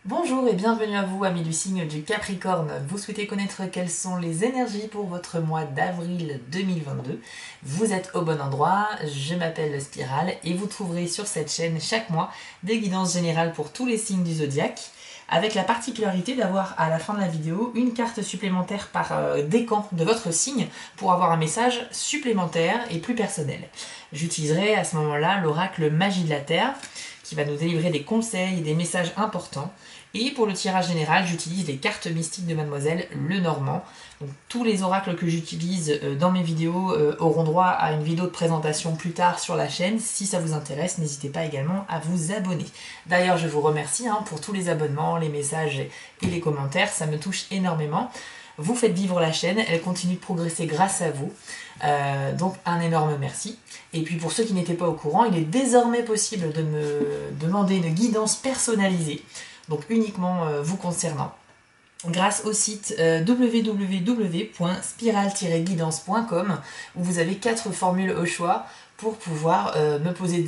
Bonjour et bienvenue à vous, amis du signe du Capricorne. Vous souhaitez connaître quelles sont les énergies pour votre mois d'avril 2022. Vous êtes au bon endroit, je m'appelle Spirale et vous trouverez sur cette chaîne chaque mois des guidances générales pour tous les signes du zodiaque, avec la particularité d'avoir à la fin de la vidéo une carte supplémentaire par décan de votre signe pour avoir un message supplémentaire et plus personnel. J'utiliserai à ce moment-là l'oracle Magie de la Terre qui va nous délivrer des conseils et des messages importants. Et pour le tirage général, j'utilise les cartes mystiques de Mademoiselle Lenormand. Donc, tous les oracles que j'utilise dans mes vidéos auront droit à une vidéo de présentation plus tard sur la chaîne. Si ça vous intéresse, n'hésitez pas également à vous abonner. D'ailleurs, je vous remercie pour tous les abonnements, les messages et les commentaires. Ça me touche énormément. Vous faites vivre la chaîne, elle continue de progresser grâce à vous. Donc un énorme merci. Et puis pour ceux qui n'étaient pas au courant, il est désormais possible de me demander une guidance personnalisée, donc uniquement vous concernant, grâce au site www.spiral-guidance.com où vous avez 4 formules au choix pour pouvoir me poser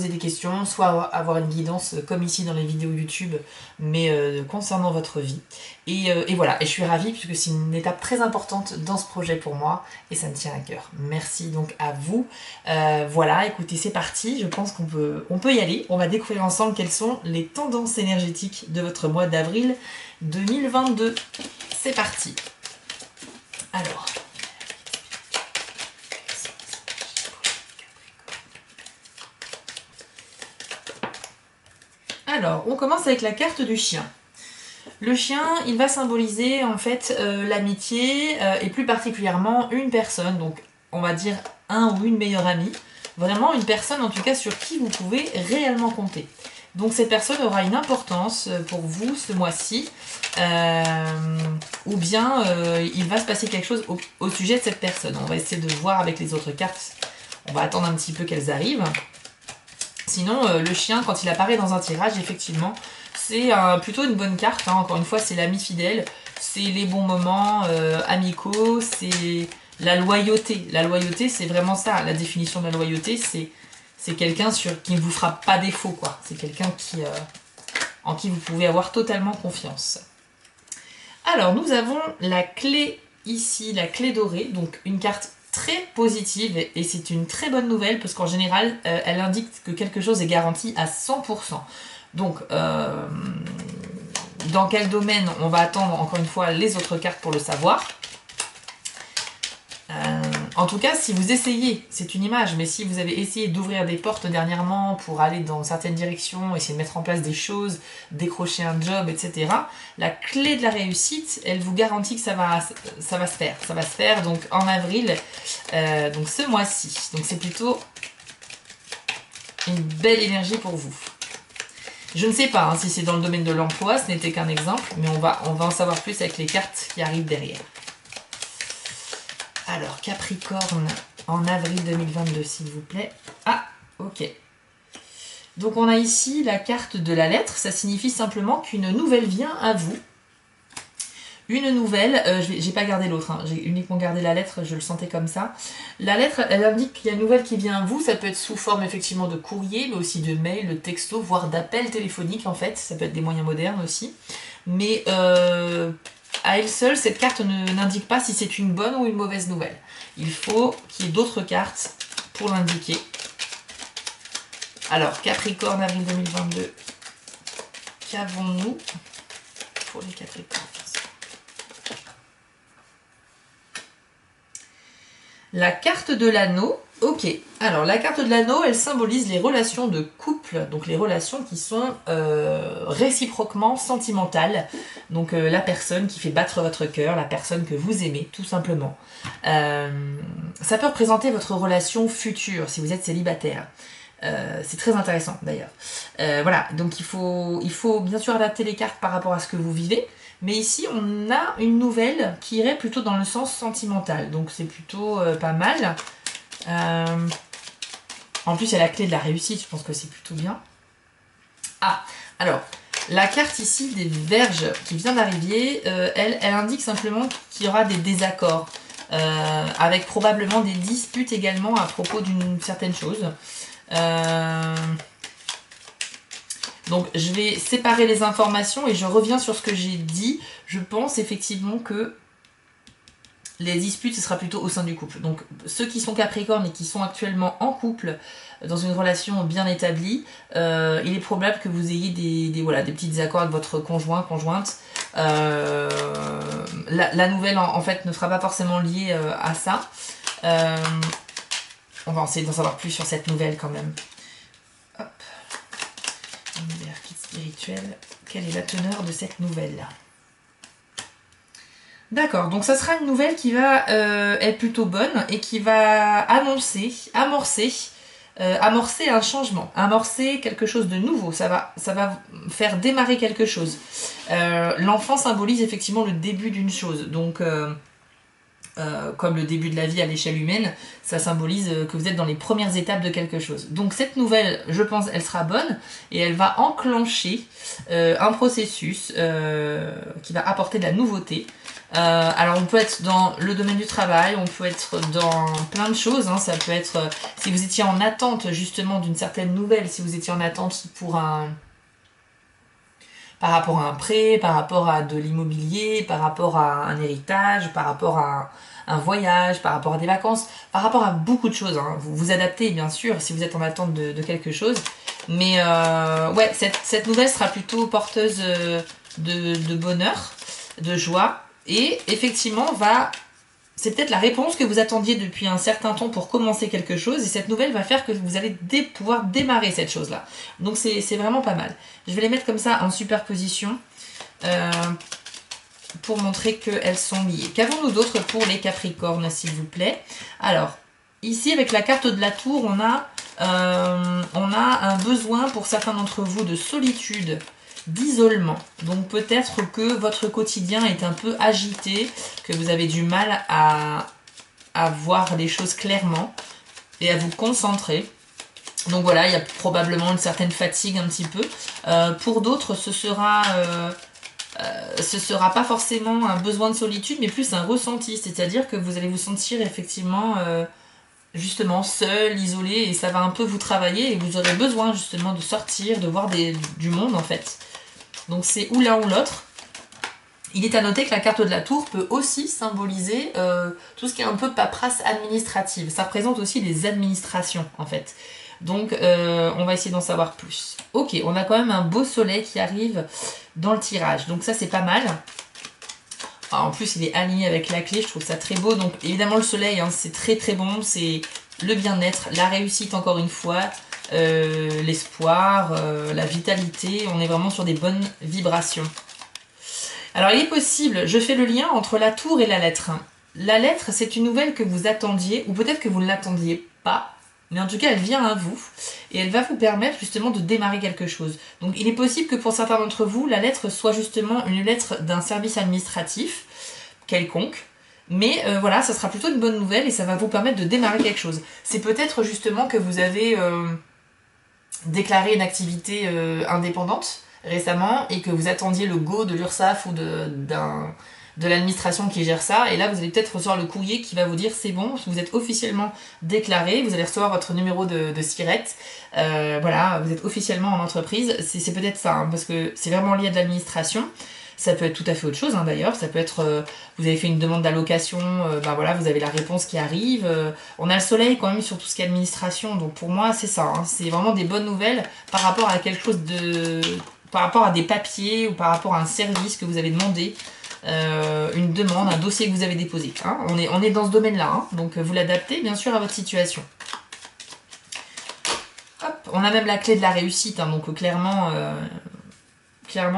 des questions, soit avoir une guidance comme ici dans les vidéos YouTube, mais concernant votre vie. Et voilà, et je suis ravie puisque c'est une étape très importante dans ce projet pour moi et ça me tient à cœur. Merci donc à vous. Voilà, écoutez, c'est parti, je pense qu'on peut y aller. On va découvrir ensemble quelles sont les tendances énergétiques de votre mois d'avril 2022. C'est parti. Alors, on commence avec la carte du chien. Le chien, il va symboliser en fait l'amitié et plus particulièrement une personne, donc on va dire un ou une meilleure amie, vraiment une personne en tout cas sur qui vous pouvez réellement compter. Donc cette personne aura une importance pour vous ce mois-ci, ou bien il va se passer quelque chose au sujet de cette personne. On va essayer de voir avec les autres cartes, on va attendre un petit peu qu'elles arrivent. Sinon, le chien, quand il apparaît dans un tirage, effectivement, c'est plutôt une bonne carte. Encore une fois, c'est l'ami fidèle, c'est les bons moments amicaux, c'est la loyauté. La loyauté, c'est vraiment ça. La définition de la loyauté, c'est quelqu'un qui ne vous fera pas défaut, quoi. C'est quelqu'un en qui vous pouvez avoir totalement confiance. Alors, nous avons la clé ici, la clé dorée, donc une carte très positive et c'est une très bonne nouvelle parce qu'en général, elle indique que quelque chose est garanti à 100%. Donc, dans quel domaine, on va attendre encore une fois les autres cartes pour le savoir. En tout cas, si vous essayez, c'est une image, mais si vous avez essayé d'ouvrir des portes dernièrement pour aller dans certaines directions, essayer de mettre en place des choses, décrocher un job, etc., la clé de la réussite, elle vous garantit que ça va se faire. Ça va se faire donc en avril, donc ce mois-ci. Donc c'est plutôt une belle énergie pour vous. Je ne sais pas si c'est dans le domaine de l'emploi, ce n'était qu'un exemple, mais on va en savoir plus avec les cartes qui arrivent derrière. Alors, Capricorne, en avril 2022, s'il vous plaît. Ah, ok. Donc, on a ici la carte de la lettre. Ça signifie simplement qu'une nouvelle vient à vous. Une nouvelle, j'ai pas gardé l'autre, j'ai uniquement gardé la lettre, je le sentais comme ça. La lettre, elle indique qu'il y a une nouvelle qui vient à vous. Ça peut être sous forme effectivement de courrier, mais aussi de mail, de texto, voire d'appel téléphonique en fait. Ça peut être des moyens modernes aussi. Mais à elle seule, cette carte n'indique pas si c'est une bonne ou une mauvaise nouvelle. Il faut qu'il y ait d'autres cartes pour l'indiquer. Alors, Capricorne, avril 2022, qu'avons-nous pour les Capricornes? La carte de l'anneau, ok. Alors, la carte de l'anneau, elle symbolise les relations de couple, donc les relations qui sont réciproquement sentimentales. Donc, la personne qui fait battre votre cœur, la personne que vous aimez, tout simplement. Ça peut représenter votre relation future, si vous êtes célibataire. C'est très intéressant, d'ailleurs. Voilà, donc il faut bien sûr adapter les cartes par rapport à ce que vous vivez. Mais ici, on a une nouvelle qui irait plutôt dans le sens sentimental. Donc c'est plutôt pas mal. En plus, il y a la clé de la réussite. Je pense que c'est plutôt bien. Ah, alors, la carte ici des Vierges qui vient d'arriver, elle indique simplement qu'il y aura des désaccords. Avec probablement des disputes également à propos d'une certaine chose. Donc je vais séparer les informations et je reviens sur ce que j'ai dit. Je pense effectivement que les disputes, ce sera plutôt au sein du couple. Donc ceux qui sont Capricorne et qui sont actuellement en couple, dans une relation bien établie, il est probable que vous ayez des petits désaccords avec votre conjoint, conjointe. La nouvelle, en fait, ne sera pas forcément liée à ça. On va essayer d'en savoir plus sur cette nouvelle quand même. Hop. Univers kit spirituel. Quelle est la teneur de cette nouvelle-là? D'accord, donc ça sera une nouvelle qui va être plutôt bonne et qui va amorcer un changement, amorcer quelque chose de nouveau, ça va faire démarrer quelque chose. L'enfant symbolise effectivement le début d'une chose, donc comme le début de la vie à l'échelle humaine, ça symbolise que vous êtes dans les premières étapes de quelque chose. Donc cette nouvelle, je pense, elle sera bonne et elle va enclencher un processus qui va apporter de la nouveauté. Alors on peut être dans le domaine du travail, on peut être dans plein de choses, hein. Ça peut être, si vous étiez en attente justement d'une certaine nouvelle, si vous étiez en attente par rapport à un prêt, par rapport à de l'immobilier, par rapport à un héritage, par rapport à un voyage, par rapport à des vacances, par rapport à beaucoup de choses, hein. Vous vous adaptez bien sûr si vous êtes en attente de quelque chose, mais ouais, cette nouvelle sera plutôt porteuse de bonheur, de joie. Et effectivement, c'est peut-être la réponse que vous attendiez depuis un certain temps pour commencer quelque chose. Et cette nouvelle va faire que vous allez pouvoir démarrer cette chose-là. Donc c'est vraiment pas mal. Je vais les mettre comme ça en superposition pour montrer qu'elles sont liées. Qu'avons-nous d'autre pour les Capricornes, s'il vous plaît? Alors, ici, avec la carte de la tour, on a un besoin pour certains d'entre vous de solitude, d'isolement. Donc peut-être que votre quotidien est un peu agité, que vous avez du mal à voir les choses clairement et à vous concentrer. Donc voilà, il y a probablement une certaine fatigue un petit peu. Pour d'autres, ce sera pas forcément un besoin de solitude, mais plus un ressenti. C'est-à-dire que vous allez vous sentir effectivement justement seul, isolé, et ça va un peu vous travailler et vous aurez besoin justement de sortir, de voir du monde en fait. Donc c'est ou l'un ou l'autre. Il est à noter que la carte de la tour peut aussi symboliser tout ce qui est un peu paperasse administrative. Ça représente aussi les administrations en fait. Donc on va essayer d'en savoir plus. Ok, on a quand même un beau soleil qui arrive dans le tirage. Donc ça c'est pas mal. En plus il est aligné avec la clé, je trouve ça très beau. Donc évidemment le soleil, hein, c'est très très bon. C'est le bien-être, la réussite encore une fois. L'espoir, la vitalité, on est vraiment sur des bonnes vibrations. Alors il est possible, je fais le lien entre la tour et la lettre. La lettre, c'est une nouvelle que vous attendiez, ou peut-être que vous ne l'attendiez pas, mais en tout cas elle vient à vous, et elle va vous permettre justement de démarrer quelque chose. Donc il est possible que pour certains d'entre vous, la lettre soit justement une lettre d'un service administratif, quelconque, mais voilà, ça sera plutôt une bonne nouvelle, et ça va vous permettre de démarrer quelque chose. C'est peut-être justement que vous avez déclaré une activité indépendante récemment et que vous attendiez le go de l'URSSAF ou de l'administration qui gère ça, et là vous allez peut-être recevoir le courrier qui va vous dire c'est bon, vous êtes officiellement déclaré, vous allez recevoir votre numéro de SIRET, voilà, vous êtes officiellement en entreprise. C'est peut-être ça, hein, parce que c'est vraiment lié à de l'administration. Ça peut être tout à fait autre chose, hein, d'ailleurs. Ça peut être, vous avez fait une demande d'allocation, ben voilà, vous avez la réponse qui arrive. On a le soleil quand même sur tout ce qui est administration, donc pour moi c'est ça, hein, c'est vraiment des bonnes nouvelles par rapport à quelque chose par rapport à des papiers ou par rapport à un service que vous avez demandé, une demande, un dossier que vous avez déposé. Hein. On est dans ce domaine-là, hein, donc vous l'adaptez bien sûr à votre situation. Hop, on a même la clé de la réussite, hein, donc clairement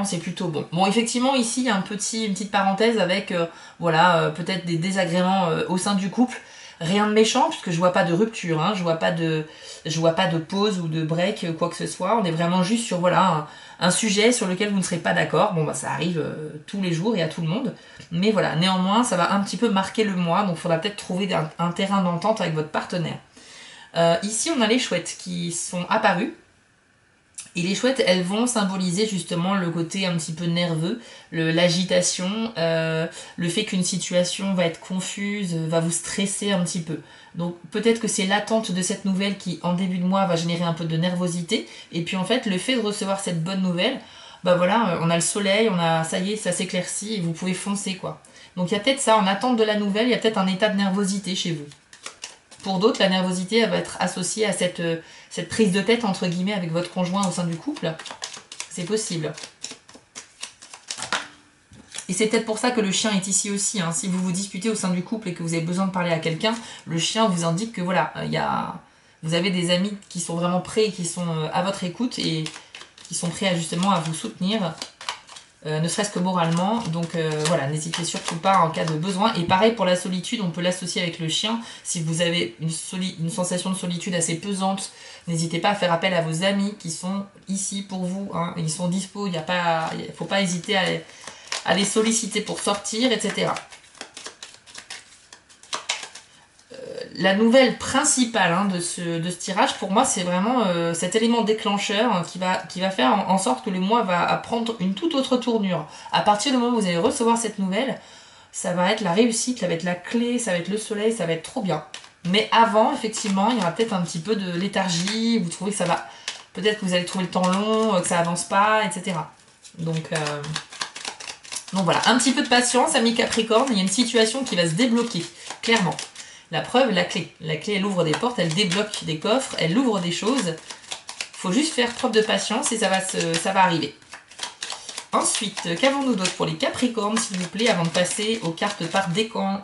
c'est plutôt bon. Bon, effectivement, ici, il y a une petite parenthèse avec, voilà, peut-être des désagréments au sein du couple. Rien de méchant, puisque je vois pas de rupture, hein, je vois pas de pause ou de break, quoi que ce soit. On est vraiment juste sur, voilà, un sujet sur lequel vous ne serez pas d'accord. Bon, bah, ça arrive tous les jours et à tout le monde. Mais voilà, néanmoins, ça va un petit peu marquer le mois, donc il faudra peut-être trouver un terrain d'entente avec votre partenaire. Ici, on a les chouettes qui sont apparus. Et les chouettes, elles vont symboliser justement le côté un petit peu nerveux, l'agitation, le fait qu'une situation va être confuse, va vous stresser un petit peu. Donc peut-être que c'est l'attente de cette nouvelle qui, en début de mois, va générer un peu de nervosité. Et puis en fait, le fait de recevoir cette bonne nouvelle, bah voilà, on a le soleil, ça y est, ça s'éclaircit et vous pouvez foncer quoi. Donc il y a peut-être ça, en attente de la nouvelle, il y a peut-être un état de nervosité chez vous. Pour d'autres, la nervosité elle va être associée à cette prise de tête, entre guillemets, avec votre conjoint au sein du couple. C'est possible. Et c'est peut-être pour ça que le chien est ici aussi. Hein. Si vous vous disputez au sein du couple et que vous avez besoin de parler à quelqu'un, le chien vous indique que voilà, vous avez des amis qui sont vraiment prêts, qui sont à votre écoute et qui sont prêts justement à vous soutenir. Ne serait-ce que moralement, donc voilà, n'hésitez surtout pas en cas de besoin. Et pareil pour la solitude, on peut l'associer avec le chien. Si vous avez une sensation de solitude assez pesante, n'hésitez pas à faire appel à vos amis qui sont ici pour vous, hein. Ils sont dispo, il ne faut pas hésiter à les solliciter pour sortir, etc. La nouvelle principale hein, de ce tirage, pour moi, c'est vraiment cet élément déclencheur hein, qui va faire en sorte que le mois va prendre une toute autre tournure. À partir du moment où vous allez recevoir cette nouvelle, ça va être la réussite, ça va être la clé, ça va être le soleil, ça va être trop bien. Mais avant, effectivement, il y aura peut-être un petit peu de léthargie, vous trouvez que ça va... Peut-être que vous allez trouver le temps long, que ça avance pas, etc. Donc voilà, un petit peu de patience, amis Capricorne, il y a une situation qui va se débloquer, clairement. La preuve, la clé. La clé, elle ouvre des portes, elle débloque des coffres, elle ouvre des choses. Il faut juste faire preuve de patience et ça va arriver. Ensuite, qu'avons-nous d'autre pour les Capricornes, s'il vous plaît, avant de passer aux cartes par décan?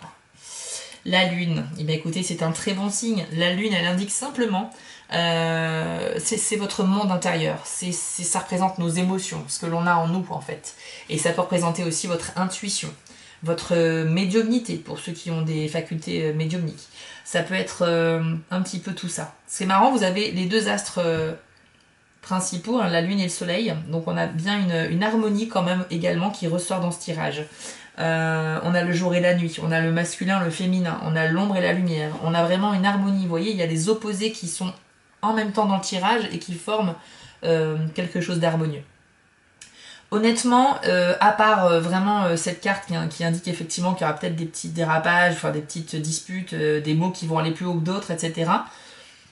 La Lune. Eh bien, écoutez, c'est un très bon signe. La Lune, elle indique simplement... c'est votre monde intérieur. Ça représente nos émotions, ce que l'on a en nous, en fait. Et ça peut représenter aussi votre intuition. Votre médiumnité, pour ceux qui ont des facultés médiumniques. Ça peut être un petit peu tout ça. C'est marrant, vous avez les deux astres principaux, hein, la Lune et le Soleil. Donc on a bien une harmonie quand même également qui ressort dans ce tirage. On a le jour et la nuit, on a le masculin, le féminin, on a l'ombre et la lumière. On a vraiment une harmonie, vous voyez, il y a des opposés qui sont en même temps dans le tirage et qui forment quelque chose d'harmonieux. Honnêtement, à part vraiment cette carte qui indique effectivement qu'il y aura peut-être des petits dérapages, enfin des petites disputes, des mots qui vont aller plus haut que d'autres, etc.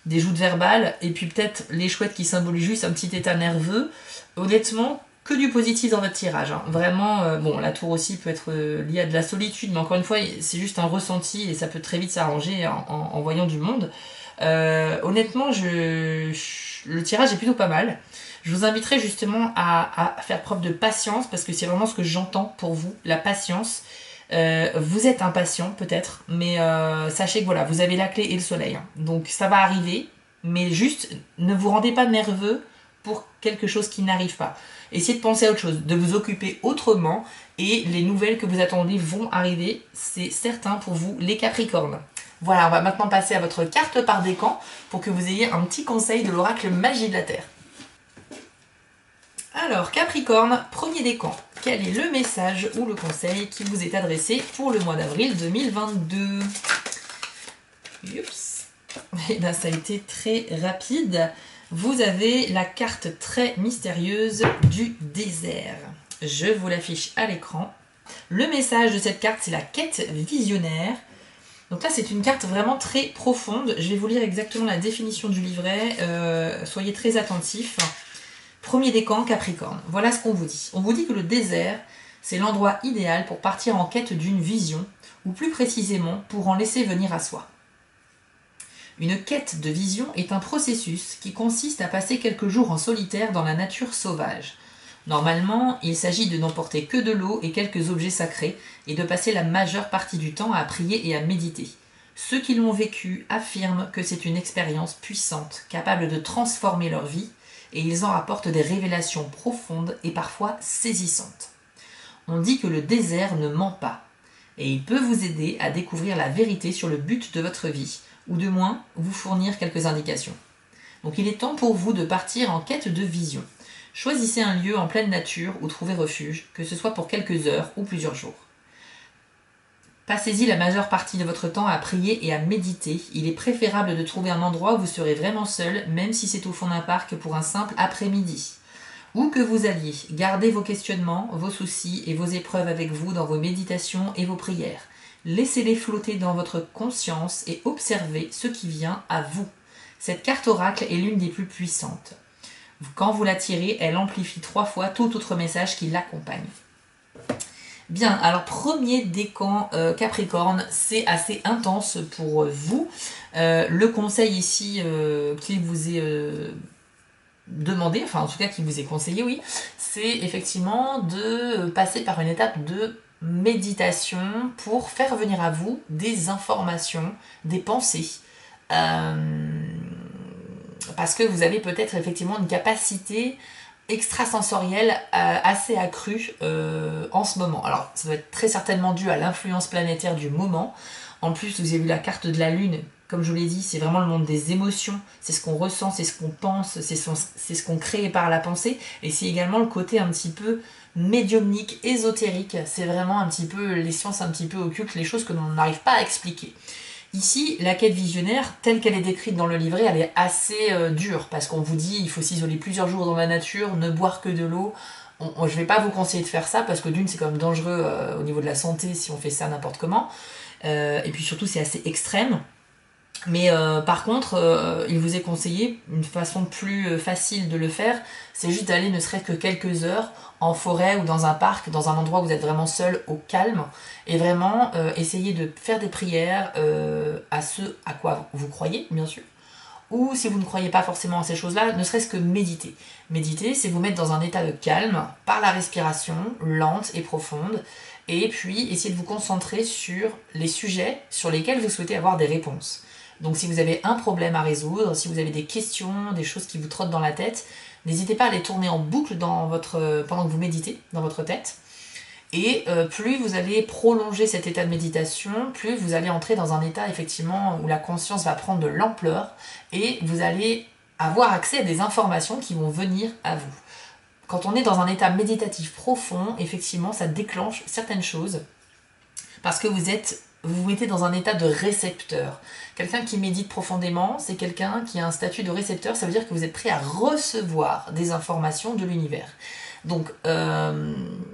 Des joutes verbales, et puis peut-être les chouettes qui symbolisent juste un petit état nerveux. Honnêtement, que du positif dans votre tirage. Hein. Vraiment, bon, la tour aussi peut être liée à de la solitude, mais encore une fois, c'est juste un ressenti et ça peut très vite s'arranger en voyant du monde. Honnêtement, le tirage est plutôt pas mal. Je vous inviterai justement à faire preuve de patience parce que c'est vraiment ce que j'entends pour vous, la patience. Vous êtes impatient peut-être, mais sachez que voilà, vous avez la clé et le soleil. Hein. Donc ça va arriver, mais juste ne vous rendez pas nerveux pour quelque chose qui n'arrive pas. Essayez de penser à autre chose, de vous occuper autrement et les nouvelles que vous attendez vont arriver, c'est certain pour vous les Capricornes. Voilà, on va maintenant passer à votre carte par décan pour que vous ayez un petit conseil de l'oracle Magie de la Terre. Alors, Capricorne, premier décan. Quel est le message ou le conseil qui vous est adressé pour le mois d'avril 2022? Oups. Et bien, ça a été très rapide. Vous avez la carte très mystérieuse du désert. Je vous l'affiche à l'écran. Le message de cette carte, c'est la quête visionnaire. Donc là, c'est une carte vraiment très profonde. Je vais vous lire exactement la définition du livret. Soyez très attentifs. Premier décan, Capricorne. Voilà ce qu'on vous dit. On vous dit que le désert, c'est l'endroit idéal pour partir en quête d'une vision, ou plus précisément, pour en laisser venir à soi. Une quête de vision est un processus qui consiste à passer quelques jours en solitaire dans la nature sauvage. Normalement, il s'agit de n'emporter que de l'eau et quelques objets sacrés, et de passer la majeure partie du temps à prier et à méditer. Ceux qui l'ont vécu affirment que c'est une expérience puissante, capable de transformer leur vie, et ils en rapportent des révélations profondes et parfois saisissantes. On dit que le désert ne ment pas, et il peut vous aider à découvrir la vérité sur le but de votre vie, ou de moins vous fournir quelques indications. Donc il est temps pour vous de partir en quête de vision. Choisissez un lieu en pleine nature où trouver refuge, que ce soit pour quelques heures ou plusieurs jours. Passez-y la majeure partie de votre temps à prier et à méditer. Il est préférable de trouver un endroit où vous serez vraiment seul, même si c'est au fond d'un parc pour un simple après-midi. Où que vous alliez, gardez vos questionnements, vos soucis et vos épreuves avec vous dans vos méditations et vos prières. Laissez-les flotter dans votre conscience et observez ce qui vient à vous. Cette carte oracle est l'une des plus puissantes. Quand vous la tirez, elle amplifie 3 fois tout autre message qui l'accompagne. Bien, alors premier décan Capricorne, c'est assez intense pour vous. Le conseil ici qu'il vous est demandé, enfin en tout cas qu'il vous est conseillé, oui, c'est effectivement de passer par une étape de méditation pour faire venir à vous des informations, des pensées. Parce que vous avez peut-être effectivement une capacité extrasensorielle assez accrue en ce moment. Alors, ça doit être très certainement dû à l'influence planétaire du moment. En plus, vous avez vu la carte de la Lune. Comme je vous l'ai dit, c'est vraiment le monde des émotions. C'est ce qu'on ressent, c'est ce qu'on pense, c'est ce qu'on crée par la pensée. Et c'est également le côté un petit peu médiumnique, ésotérique. C'est vraiment un petit peu les sciences un petit peu occultes, les choses que l'on n'arrive pas à expliquer. Ici, la quête visionnaire, telle qu'elle est décrite dans le livret, elle est assez dure, parce qu'on vous dit il faut s'isoler plusieurs jours dans la nature, ne boire que de l'eau. Je ne vais pas vous conseiller de faire ça, parce que d'une, c'est quand même dangereux au niveau de la santé si on fait ça n'importe comment. Et puis surtout, c'est assez extrême. Mais par contre, il vous est conseillé, une façon plus facile de le faire, c'est juste d'aller ne serait-ce que quelques heures en forêt ou dans un parc, dans un endroit où vous êtes vraiment seul, au calme, et vraiment essayer de faire des prières à ce à quoi vous croyez, bien sûr. Ou si vous ne croyez pas forcément à ces choses-là, ne serait-ce que méditer. Méditer, c'est vous mettre dans un état de calme par la respiration lente et profonde, et puis essayer de vous concentrer sur les sujets sur lesquels vous souhaitez avoir des réponses. Donc si vous avez un problème à résoudre, si vous avez des questions, des choses qui vous trottent dans la tête, n'hésitez pas à les tourner en boucle pendant que vous méditez dans votre tête. Et plus vous allez prolonger cet état de méditation, plus vous allez entrer dans un état effectivement où la conscience va prendre de l'ampleur et vous allez avoir accès à des informations qui vont venir à vous. Quand on est dans un état méditatif profond, effectivement, ça déclenche certaines choses parce que vous vous mettez dans un état de récepteur. Quelqu'un qui médite profondément, c'est quelqu'un qui a un statut de récepteur, ça veut dire que vous êtes prêt à recevoir des informations de l'univers. Donc,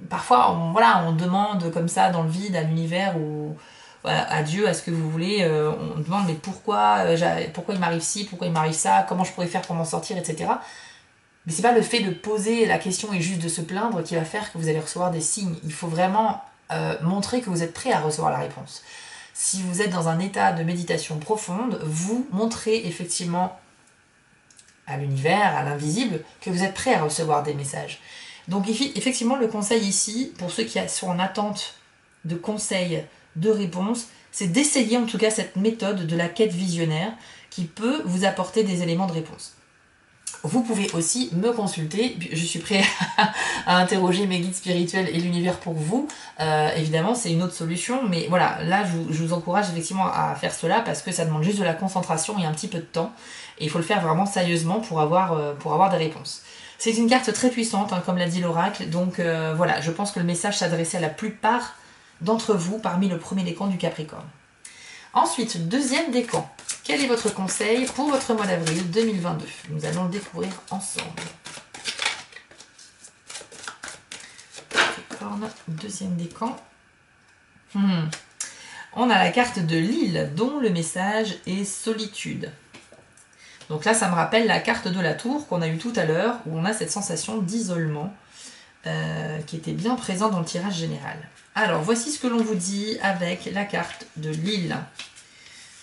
parfois, on demande comme ça dans le vide à l'univers ou à Dieu, à ce que vous voulez, on demande mais pourquoi il m'arrive ci, pourquoi il m'arrive ça, comment je pourrais faire pour m'en sortir, etc. Mais c'est pas le fait de poser la question et juste de se plaindre qui va faire que vous allez recevoir des signes. Il faut vraiment montrer que vous êtes prêt à recevoir la réponse. Si vous êtes dans un état de méditation profonde, vous montrez effectivement à l'univers, à l'invisible, que vous êtes prêt à recevoir des messages. Donc effectivement, le conseil ici, pour ceux qui sont en attente de conseils, de réponses, c'est d'essayer en tout cas cette méthode de la quête visionnaire qui peut vous apporter des éléments de réponse. Vous pouvez aussi me consulter, je suis prêt à interroger mes guides spirituels et l'univers pour vous. Évidemment, c'est une autre solution, mais voilà, là, je vous encourage effectivement à faire cela parce que ça demande juste de la concentration et un petit peu de temps. Et il faut le faire vraiment sérieusement pour avoir des réponses. C'est une carte très puissante, hein, comme l'a dit l'oracle, donc voilà, je pense que le message s'adressait à la plupart d'entre vous parmi le premier décan du Capricorne. Ensuite, deuxième décan. Quel est votre conseil pour votre mois d'avril 2022? Nous allons le découvrir ensemble. Capricorne, deuxième décan. On a la carte de l'île, dont le message est solitude. Donc là, ça me rappelle la carte de la tour qu'on a eue tout à l'heure, où on a cette sensation d'isolement qui était bien présente dans le tirage général. Alors, voici ce que l'on vous dit avec la carte de l'île.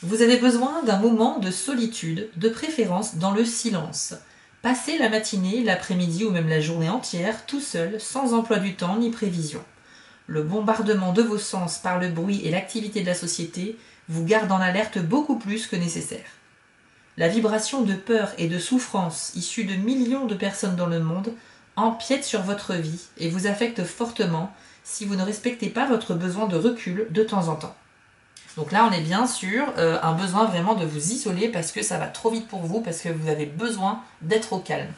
Vous avez besoin d'un moment de solitude, de préférence dans le silence. Passez la matinée, l'après-midi ou même la journée entière, tout seul, sans emploi du temps ni prévision. Le bombardement de vos sens par le bruit et l'activité de la société vous garde en alerte beaucoup plus que nécessaire. La vibration de peur et de souffrance issue de millions de personnes dans le monde empiète sur votre vie et vous affecte fortement si vous ne respectez pas votre besoin de recul de temps en temps. Donc là, on est bien sur un besoin vraiment de vous isoler parce que ça va trop vite pour vous, parce que vous avez besoin d'être au calme.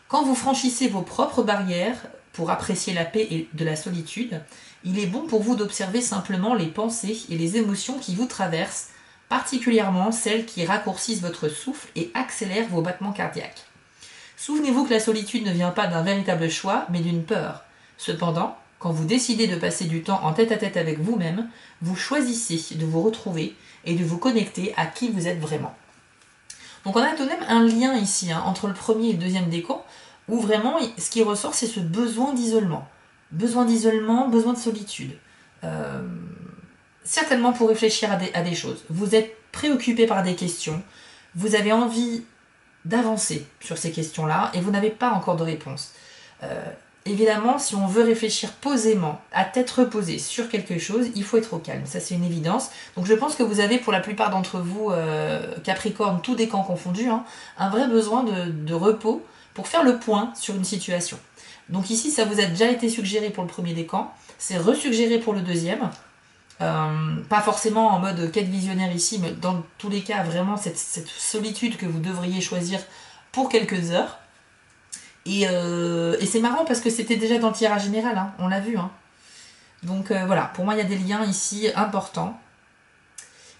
Quand vous franchissez vos propres barrières, pour apprécier la paix et de la solitude, il est bon pour vous d'observer simplement les pensées et les émotions qui vous traversent, particulièrement celles qui raccourcissent votre souffle et accélèrent vos battements cardiaques. Souvenez-vous que la solitude ne vient pas d'un véritable choix, mais d'une peur. Cependant, quand vous décidez de passer du temps en tête-à-tête avec vous-même, vous choisissez de vous retrouver et de vous connecter à qui vous êtes vraiment. Donc on a tout de même un lien ici entre le premier et le deuxième décan, où vraiment ce qui ressort c'est ce besoin d'isolement. Besoin d'isolement, besoin de solitude. Certainement pour réfléchir à des choses. Vous êtes préoccupé par des questions, vous avez envie d'avancer sur ces questions-là et vous n'avez pas encore de réponse. Évidemment, si on veut réfléchir posément, à tête reposée sur quelque chose, il faut être au calme, ça c'est une évidence. Donc je pense que vous avez pour la plupart d'entre vous, Capricorne, tous décans confondus, un vrai besoin de repos pour faire le point sur une situation. Donc ici, ça vous a déjà été suggéré pour le premier décan, c'est resuggéré pour le deuxième. Pas forcément en mode quête visionnaire ici, mais dans tous les cas, vraiment cette solitude que vous devriez choisir pour quelques heures. Et c'est marrant parce que c'était déjà dans le tirage général, on l'a vu. Donc voilà, pour moi il y a des liens ici importants.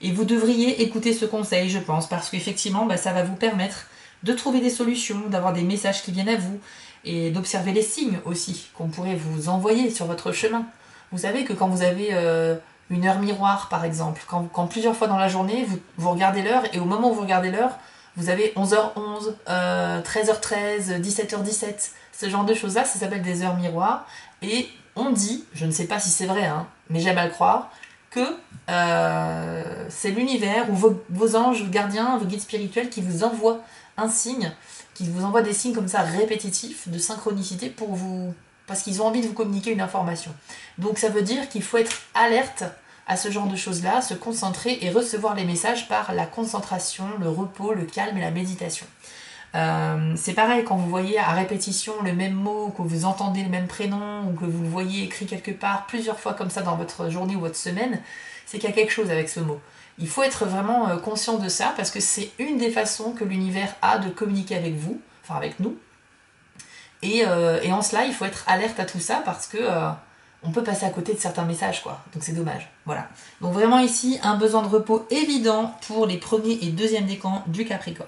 Et vous devriez écouter ce conseil, je pense, parce qu'effectivement, ça va vous permettre de trouver des solutions, d'avoir des messages qui viennent à vous, et d'observer les signes aussi qu'on pourrait vous envoyer sur votre chemin. Vous savez que quand vous avez une heure miroir, par exemple, quand plusieurs fois dans la journée, vous regardez l'heure, et au moment où vous regardez l'heure, vous avez 11h11, 13h13, 17h17, ce genre de choses-là, ça s'appelle des heures miroirs. Et on dit, je ne sais pas si c'est vrai, mais j'aime à le croire, que c'est l'univers ou vos anges, vos gardiens, vos guides spirituels qui vous envoient un signe, qui vous envoient des signes comme ça répétitifs de synchronicité pour vous, parce qu'ils ont envie de vous communiquer une information. Donc ça veut dire qu'il faut être alerte à ce genre de choses-là, se concentrer et recevoir les messages par la concentration, le repos, le calme et la méditation. C'est pareil quand vous voyez à répétition le même mot, que vous entendez le même prénom, ou que vous le voyez écrit quelque part plusieurs fois comme ça dans votre journée ou votre semaine, c'est qu'il y a quelque chose avec ce mot. Il faut être vraiment conscient de ça, parce que c'est une des façons que l'univers a de communiquer avec vous, enfin avec nous. Et en cela, il faut être alerte à tout ça, parce que on peut passer à côté de certains messages, quoi. Donc c'est dommage. Voilà. Donc vraiment ici, un besoin de repos évident pour les premiers et deuxièmes décans du Capricorne.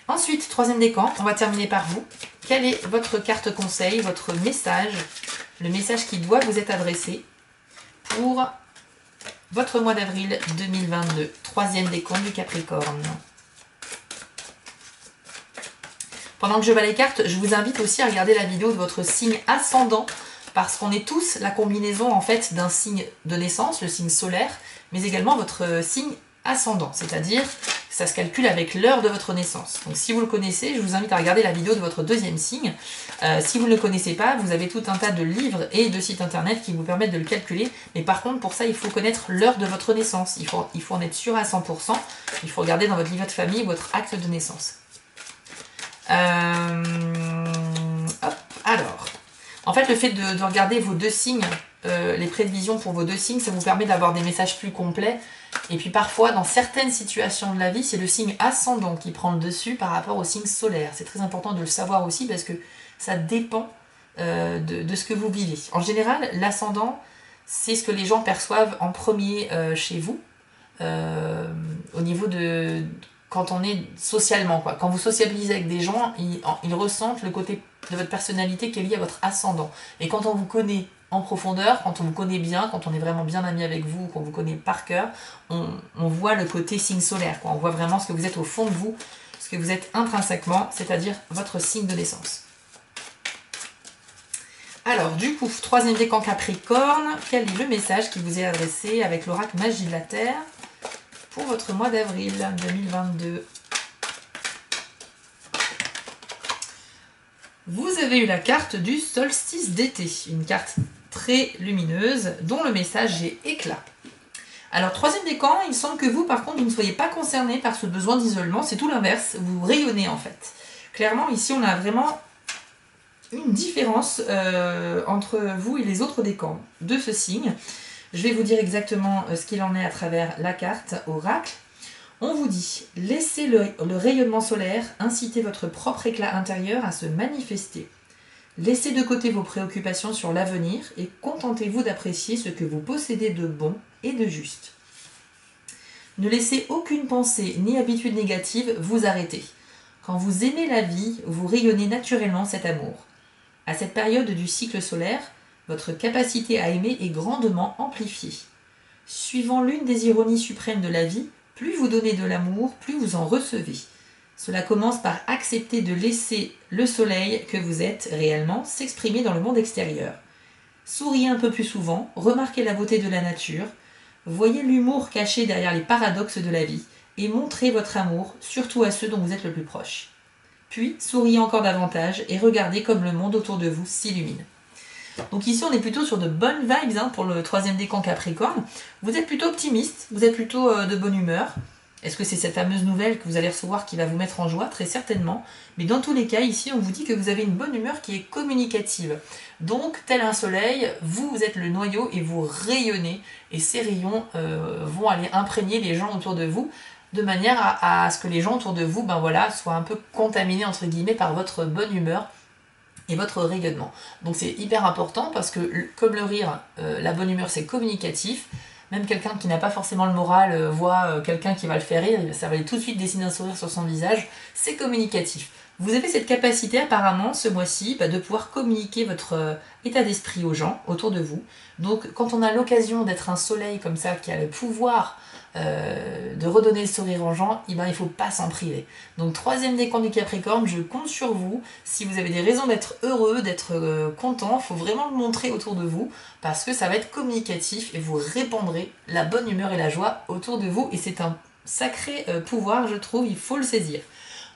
Ensuite, troisième décan, on va terminer par vous. Quelle est votre carte conseil, votre message, le message qui doit vous être adressé pour votre mois d'avril 2022, troisième décan du Capricorne. Pendant que je bats les cartes, je vous invite aussi à regarder la vidéo de votre signe ascendant, parce qu'on est tous la combinaison en fait d'un signe de naissance, le signe solaire, mais également votre signe ascendant, c'est-à-dire que ça se calcule avec l'heure de votre naissance. Donc si vous le connaissez, je vous invite à regarder la vidéo de votre deuxième signe. Si vous ne le connaissez pas, vous avez tout un tas de livres et de sites internet qui vous permettent de le calculer, mais par contre pour ça il faut connaître l'heure de votre naissance, il faut en être sûr à 100%, il faut regarder dans votre livret de famille votre acte de naissance. Alors, en fait le fait de regarder vos deux signes, les prévisions pour vos deux signes, ça vous permet d'avoir des messages plus complets. Et puis parfois, dans certaines situations de la vie, c'est le signe ascendant qui prend le dessus par rapport au signe solaire. C'est très important de le savoir aussi parce que ça dépend de ce que vous vivez. En général, l'ascendant, c'est ce que les gens perçoivent en premier chez vous, au niveau de quand on est socialement, quoi. Quand vous sociabilisez avec des gens, ils ressentent le côté de votre personnalité qui est lié à votre ascendant. Et quand on vous connaît en profondeur, quand on vous connaît bien, quand on est vraiment bien ami avec vous, qu'on vous connaît par cœur, on voit le côté signe solaire, quoi. On voit vraiment ce que vous êtes au fond de vous, ce que vous êtes intrinsèquement, c'est-à-dire votre signe de naissance. Alors, du coup, troisième décan Capricorne, quel est le message qui vous est adressé avec l'oracle Magie de la Terre pour votre mois d'avril 2022? Vous avez eu la carte du solstice d'été, une carte très lumineuse dont le message est éclat. Alors, troisième décan, il semble que vous, par contre, vous ne soyez pas concerné par ce besoin d'isolement, c'est tout l'inverse, vous rayonnez en fait. Clairement, ici, on a vraiment une différence entre vous et les autres décans de ce signe. Je vais vous dire exactement ce qu'il en est à travers la carte oracle. On vous dit, laissez le rayonnement solaire inciter votre propre éclat intérieur à se manifester. Laissez de côté vos préoccupations sur l'avenir et contentez-vous d'apprécier ce que vous possédez de bon et de juste. Ne laissez aucune pensée ni habitude négative vous arrêter. Quand vous aimez la vie, vous rayonnez naturellement cet amour. À cette période du cycle solaire, votre capacité à aimer est grandement amplifiée. Suivant l'une des ironies suprêmes de la vie, plus vous donnez de l'amour, plus vous en recevez. Cela commence par accepter de laisser le soleil que vous êtes réellement s'exprimer dans le monde extérieur. Souriez un peu plus souvent, remarquez la beauté de la nature, voyez l'humour caché derrière les paradoxes de la vie et montrez votre amour, surtout à ceux dont vous êtes le plus proche. Puis, souriez encore davantage et regardez comme le monde autour de vous s'illumine. Donc ici, on est plutôt sur de bonnes vibes pour le troisième décan Capricorne. Vous êtes plutôt optimiste, vous êtes plutôt de bonne humeur. Est-ce que c'est cette fameuse nouvelle que vous allez recevoir qui va vous mettre en joie? Très certainement. Mais dans tous les cas, ici, on vous dit que vous avez une bonne humeur qui est communicative. Donc, tel un soleil, vous êtes le noyau et vous rayonnez. Et ces rayons vont aller imprégner les gens autour de vous, de manière à ce que les gens autour de vous soient un peu contaminés, entre guillemets, par votre bonne humeur et votre rayonnement. Donc c'est hyper important parce que, comme le rire, la bonne humeur, c'est communicatif. Même quelqu'un qui n'a pas forcément le moral voit quelqu'un qui va le faire rire, ça va tout de suite dessiner un sourire sur son visage, c'est communicatif. Vous avez cette capacité apparemment ce mois-ci de pouvoir communiquer votre état d'esprit aux gens autour de vous. Donc quand on a l'occasion d'être un soleil comme ça qui a le pouvoir de redonner le sourire aux gens, il ne faut pas s'en priver. Donc troisième décan du Capricorne, je compte sur vous. Si vous avez des raisons d'être heureux, d'être content, il faut vraiment le montrer autour de vous parce que ça va être communicatif et vous répandrez la bonne humeur et la joie autour de vous et c'est un sacré pouvoir, je trouve, il faut le saisir.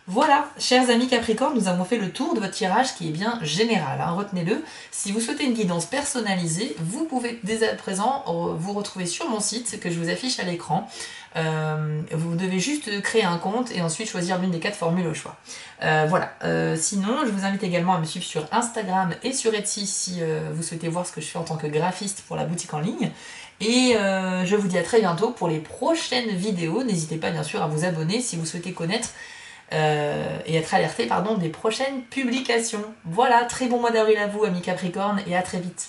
Voilà, chers amis Capricorne, nous avons fait le tour de votre tirage qui est bien général, retenez-le. Si vous souhaitez une guidance personnalisée, vous pouvez dès à présent vous retrouver sur mon site que je vous affiche à l'écran. Vous devez juste créer un compte et ensuite choisir l'une des 4 formules au choix. Sinon, je vous invite également à me suivre sur Instagram et sur Etsy si vous souhaitez voir ce que je fais en tant que graphiste pour la boutique en ligne. Et je vous dis à très bientôt pour les prochaines vidéos. N'hésitez pas bien sûr à vous abonner si vous souhaitez connaître et être alerté des prochaines publications. Voilà, très bon mois d'avril à vous amis Capricorne et à très vite.